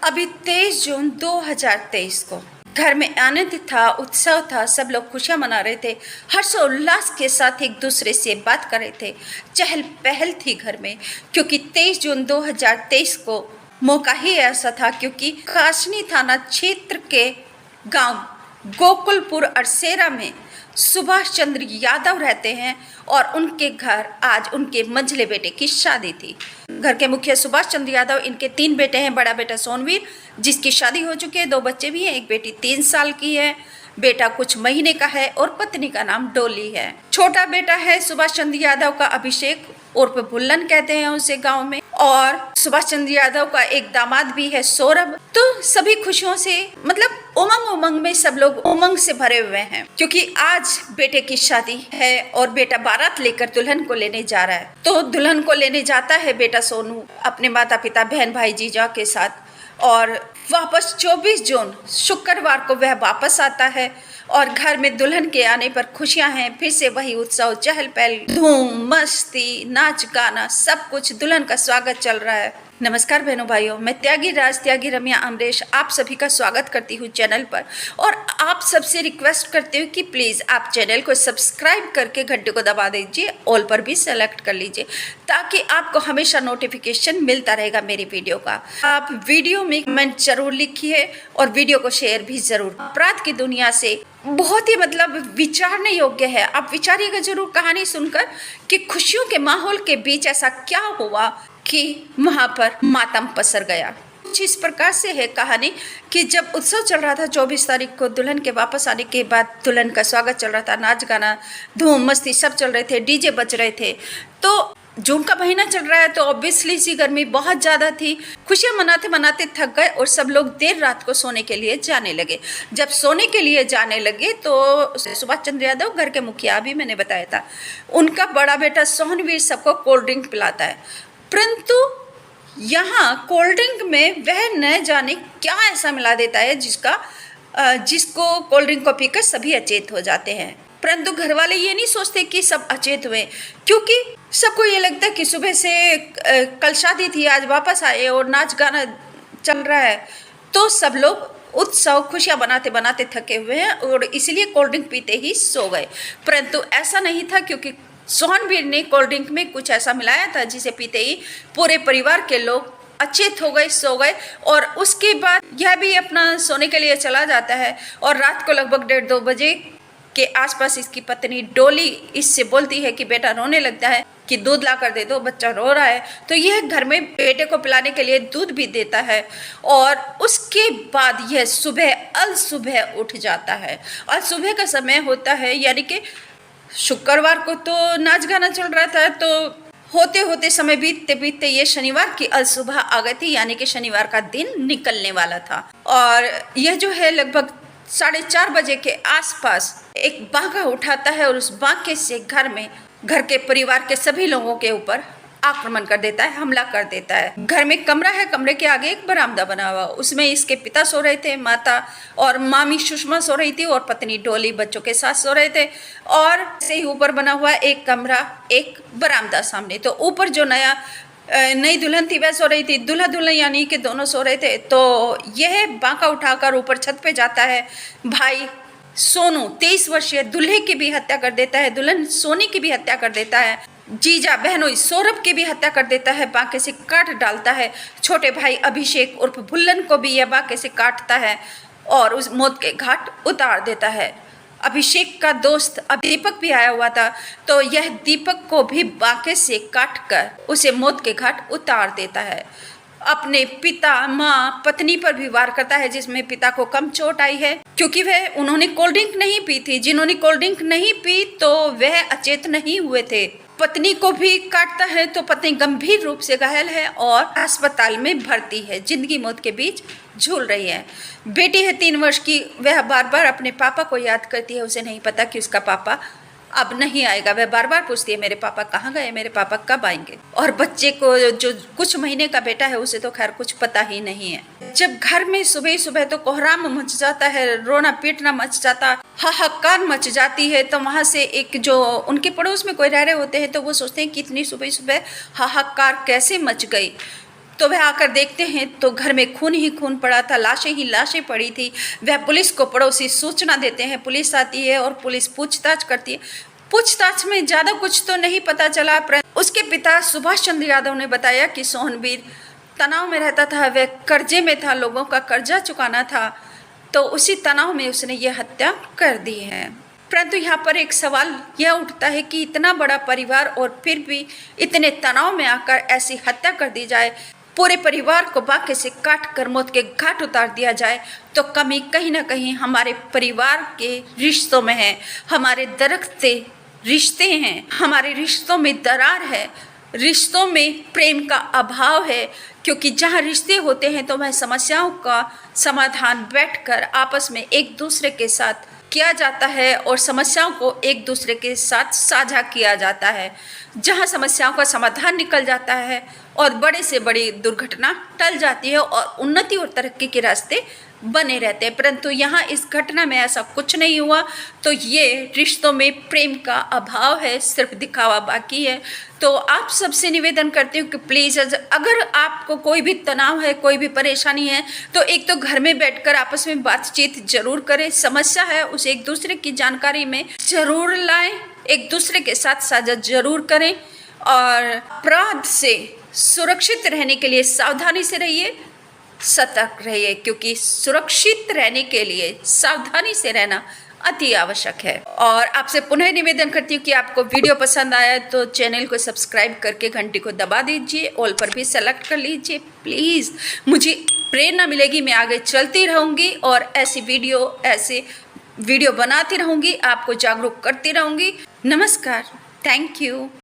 अभी 23 जून 2023 को घर में आनंद था, उत्साह था, सब लोग खुशियां मना रहे थे, हर्षोल्लास के साथ एक दूसरे से बात कर रहे थे, चहल पहल थी घर में। क्योंकि 23 जून 2023 को मौका ही ऐसा था क्योंकि कासनी थाना क्षेत्र के गांव गोकुलपुर अरसेरा में सुभाष चंद्र यादव रहते हैं और उनके घर आज उनके मंझले बेटे की शादी थी। घर के मुखिया सुभाष चंद्र यादव, इनके 3 बेटे हैं। बड़ा बेटा सोनवीर जिसकी शादी हो चुकी है, 2 बच्चे भी हैं। एक बेटी 3 साल की है, बेटा कुछ महीने का है और पत्नी का नाम डोली है। छोटा बेटा है सुभाष चंद्र यादव का अभिषेक, उर्फ बुल्लन कहते हैं उसे गांव में। और सुभाष चंद्र यादव का एक दामाद भी है सौरभ। तो सभी खुशियों से मतलब उमंग उमंग में सब लोग उमंग से भरे हुए हैं क्योंकि आज बेटे की शादी है और बेटा बारात लेकर दुल्हन को लेने जा रहा है। तो दुल्हन को लेने जाता है बेटा सोनू अपने माता पिता, बहन भाई, जीजा के साथ और वापस 24 जून शुक्रवार को वह वापस आता है और घर में दुल्हन के आने पर खुशियां हैं। फिर से वही उत्सव, चहल पहल, धूम मस्ती, नाच गाना, सब कुछ, दुल्हन का स्वागत चल रहा है। नमस्कार बहनों भाइयों, मैं त्यागी रम्या अमरेश आप सभी का स्वागत करती हूँ चैनल पर और आप सबसे रिक्वेस्ट करती हूँ कि प्लीज़ आप चैनल को सब्सक्राइब करके घंटे को दबा दीजिए, ऑल पर भी सेलेक्ट कर लीजिए ताकि आपको हमेशा नोटिफिकेशन मिलता रहेगा मेरी वीडियो का। आप वीडियो में कमेंट जरूर लिखिए और वीडियो को शेयर भी जरूर। अपराध की दुनिया से बहुत ही विचारने योग्य है। आप विचारिएगा जरूर कहानी सुनकर कि खुशियों के माहौल के बीच ऐसा क्या हुआ कि वहां पर मातम पसर गया। कुछ इस प्रकार से है कहानी कि जब उत्सव चल रहा था 24 तारीख को दुल्हन के वापस आने के बाद दुल्हन का स्वागत चल रहा था, नाच गाना, धूम मस्ती सब चल रहे थे, डीजे बज रहे थे। तो जून का महीना चल रहा है तो ऑब्वियसली सी गर्मी बहुत ज़्यादा थी। खुशियाँ मनाते मनाते थक गए और सब लोग देर रात को सोने के लिए जाने लगे। जब सोने के लिए जाने लगे तो सुभाष चंद्र यादव घर के मुखिया, अभी मैंने बताया था, उनका बड़ा बेटा सोहनवीर सबको कोल्ड ड्रिंक पिलाता है। परंतु यहाँ कोल्ड ड्रिंक में वह न जाने क्या ऐसा मिला देता है जिसको कोल्ड ड्रिंक को पीकर सभी अचेत हो जाते हैं। परंतु घर वाले ये नहीं सोचते कि सब अचेत हुए, क्योंकि सबको ये लगता है कि सुबह से कल शादी थी, आज वापस आए और नाच गाना चल रहा है, तो सब लोग उत्सव खुशियाँ बनाते बनाते थके हुए हैं और इसलिए कोल्ड ड्रिंक पीते ही सो गए। परंतु ऐसा नहीं था क्योंकि सोहनवीर ने कोल्ड ड्रिंक में कुछ ऐसा मिलाया था जिसे पीते ही पूरे परिवार के लोग अचेत हो गए, सो गए। और उसके बाद यह भी अपना सोने के लिए चला जाता है और रात को लगभग 1:30-2 बजे के आसपास इसकी पत्नी डोली इससे बोलती है कि बेटा रोने लगता है कि दूध ला कर दे दो, बच्चा रो रहा है। तो यह घर में बेटे को पिलाने के लिए दूध भी देता है और उसके बाद यह अल सुबह उठ जाता है। और सुबह का समय होता है, यानी कि शुक्रवार को तो नाच गाना चल रहा था, तो होते होते समय बीतते बीतते ये शनिवार की अल सुबह आ गई थी, यानी कि शनिवार का दिन निकलने वाला था। और यह जो है लगभग 4:30 बजे के आसपास एक बाघा उठाता है और उस बाघे से घर के परिवार के सभी लोगों के ऊपर आक्रमण कर देता है, हमला कर देता है। घर में कमरा है, कमरे के आगे एक बरामदा बना हुआ, उसमें इसके पिता सो रहे थे, माता और मामी सुषमा सो रही थी और पत्नी डोली बच्चों के साथ सो रहे थे। और से ही ऊपर बना हुआ एक कमरा, एक बरामदा सामने। तो ऊपर जो नई दुल्हन थी वह सो रही थी, दूल्हा दुल्हन यानी कि दोनों सो रहे थे। तो यह बांका उठाकर ऊपर छत पे जाता है। भाई सोनू 23 वर्षीय दूल्हे की भी हत्या कर देता है, दुल्हन सोनी की भी हत्या कर देता है, जीजा बहनोई सौरभ की भी हत्या कर देता है, बांके से काट डालता है। छोटे भाई अभिषेक उर्फ भुल्लन को भी यह बांके से काटता है और उस मौत के घाट उतार देता है। अभिषेक का दोस्त दीपक भी आया हुआ था, तो यह दीपक को भी बांके से काट कर उसे मौत के घाट उतार देता है। अपने पिता, माँ, पत्नी पर भी वार करता है, जिसमें पिता को कम चोट आई है क्योंकि उन्होंने कोल्ड ड्रिंक नहीं पी थी। जिन्होंने कोल्ड ड्रिंक नहीं पी तो वह अचेत नहीं हुए थे। पत्नी को भी काटता है तो पत्नी गंभीर रूप से घायल है और अस्पताल में भर्ती है, जिंदगी मौत के बीच झूल रही है। बेटी है 3 वर्ष की, वह बार बार अपने पापा को याद करती है। उसे नहीं पता कि उसका पापा अब नहीं आएगा। वह बार बार पूछती है मेरे पापा कहाँ गए, मेरे पापा कब आएंगे। और बच्चे को जो कुछ महीने का बेटा है उसे तो खैर कुछ पता ही नहीं है। जब घर में सुबह सुबह तो कोहराम मच जाता है, रोना पीटना मच जाता, हाहाकार मच जाती है। तो वहाँ से एक जो उनके पड़ोस में कोई रह रहे होते हैं तो वो सोचते हैं कि इतनी सुबह सुबह हाहाकार कैसे मच गई। तो वह आकर देखते हैं तो घर में खून ही खून पड़ा था, लाशें ही लाशें पड़ी थी। वह पुलिस को पड़ोसी सूचना देते हैं, पुलिस आती है और पुलिस पूछताछ करती है। पूछताछ में ज़्यादा कुछ तो नहीं पता चला, परंतु उसके पिता सुभाष चंद्र यादव ने बताया कि सोहनवीर तनाव में रहता था, वह कर्जे में था, लोगों का कर्जा चुकाना था, तो उसी तनाव में उसने ये हत्या कर दी है। परंतु यहाँ पर एक सवाल यह उठता है कि इतना बड़ा परिवार और फिर भी इतने तनाव में आकर ऐसी हत्या कर दी जाए, पूरे परिवार को बाके से काट कर मौत के घाट उतार दिया जाए, तो कमी कहीं ना कहीं हमारे परिवार के रिश्तों में है, हमारे दरख्ते रिश्ते हैं, हमारे रिश्तों में दरार है, रिश्तों में प्रेम का अभाव है। क्योंकि जहाँ रिश्ते होते हैं तो वह समस्याओं का समाधान बैठकर आपस में एक दूसरे के साथ किया जाता है और समस्याओं को एक दूसरे के साथ साझा किया जाता है। जहाँ समस्याओं का समाधान निकल जाता है और बड़े से बड़ी दुर्घटना टल जाती है और उन्नति और तरक्की के रास्ते बने रहते हैं। परंतु यहाँ इस घटना में ऐसा कुछ नहीं हुआ, तो ये रिश्तों में प्रेम का अभाव है, सिर्फ दिखावा बाकी है। तो आप सबसे निवेदन करती हूँ कि प्लीज़ अगर आपको कोई भी तनाव है, कोई भी परेशानी है, तो एक तो घर में बैठकर आपस में बातचीत जरूर करें, समस्या है उसे एक दूसरे की जानकारी में जरूर लाएं, एक दूसरे के साथ साझा जरूर करें और अपराध से सुरक्षित रहने के लिए सावधानी से रहिए, सतर्क रहिए, क्योंकि सुरक्षित रहने के लिए सावधानी से रहना अति आवश्यक है। और आपसे पुनः निवेदन करती हूँ कि आपको वीडियो पसंद आया तो चैनल को सब्सक्राइब करके घंटी को दबा दीजिए, ऑल पर भी सेलेक्ट कर लीजिए प्लीज़। मुझे प्रेरणा मिलेगी, मैं आगे चलती रहूँगी और ऐसे वीडियो बनाती रहूँगी, आपको जागरूक करती रहूँगी। नमस्कार, थैंक यू।